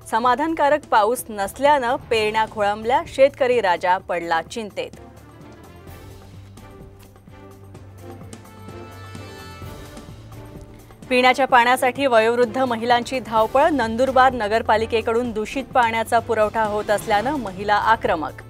समाधानकारक पाऊस नसल्यानं पेरण्या खोळंबल्या, शेतकरी राजा पडला चिंतेत। पिण्याच्या पाण्यासाठी वयोवृद्ध महिलांची धावपळ, नंदुरबार नगरपालिकेकडून दूषित पाण्याचा पुरवठा होत असल्यानं महिला आक्रमक।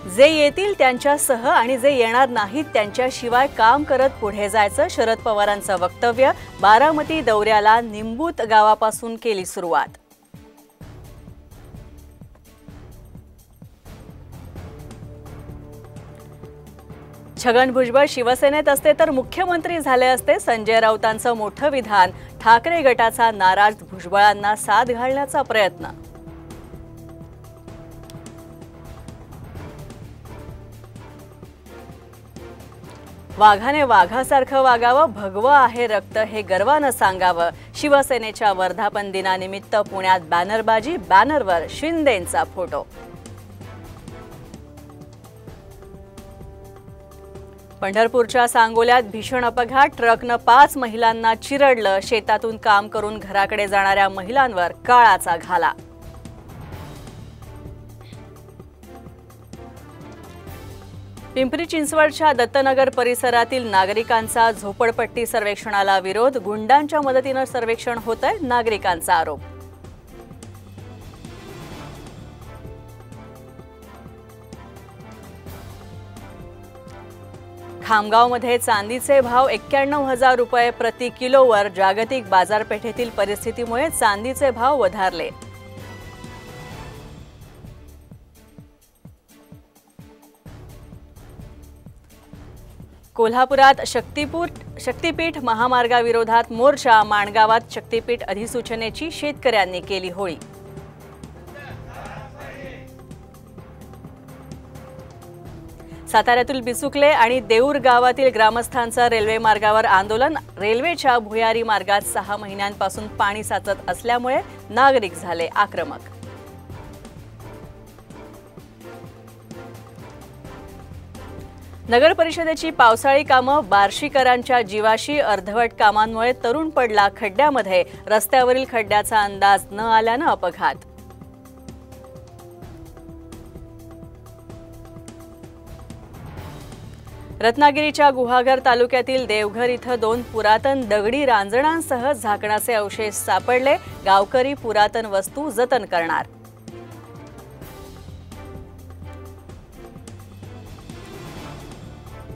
जे येतील त्यांच्यासह आणि जे येणार नाहीत त्यांच्याशिवाय काम करत पुढे जायचं, शरद पवारांचं वक्तव्य। बारामती दौऱ्याला निंबूत गावापासून केली सुरुवात। छगन भुजबळ शिवसेनेत असते तर मुख्यमंत्री झाले असते, संजय राऊतांचं मोठं विधान। ठाकरे गटाचा नाराज भुजबळांना साथ घालण्याचा प्रयत्न। वाघाने वाघासारखं वागावं, भगवं आहे रक्त हे गर्वानं सांगावं। शिवसेनेच्या वर्धापन दिनानिमित्त पुण्यात बॅनरबाजी, बॅनरवर शिंदेंचा फोटो। पंढरपूरच्या सांगोल्यात भीषण अपघात, ट्रकनं 5 महिलांना चिरडलं, शेतातून काम करून घराकडे जाणाऱ्या महिलांवर काळाचा घाला। पिंपरी चिंचवडच्या दत्तनगर परिसरातील नागरिकांचा झोपडपट्टी सर्वेक्षणाला विरोध, गुंडांच्या मदतीनं सर्वेक्षण होतंय, नागरिकांचा आरोप। खामगावमध्ये चांदीचे भाव 91,000 रुपये प्रति किलोवर, जागतिक बाजारपेठेतील परिस्थितीमुळे चांदीचे भाव वधारले। कोल्हापुरात शक्तीपीठ महामार्गाविरोधात मोर्चा, माणगावात शक्तीपीठ अधिसूचनेची शेतकऱ्यांनी केली होळी। साताऱ्यातील बिसुकले आणि देऊर गावातील ग्रामस्थांचं रेल्वे मार्गावर आंदोलन, रेल्वेच्या भुयारी मार्गात 6 महिन्यांपासून पाणी साचत असल्यामुळे नागरिक झाले आक्रमक। नगर परिषदेची पावसाळी कामं, बार्शीकरांच्या जीवाशी, अर्धवट कामांमुळे तरुण पडला खड्ड्यामध्ये, रस्त्यावरील खड्ड्याचा अंदाज न आल्यानं अपघात। रत्नागिरीच्या गुहागर तालुक्यातील देवघर इथं 2 पुरातन दगडी रांजणांसह झाकणाचे अवशेष सापडले, गावकरी पुरातन वस्तू जतन करणार।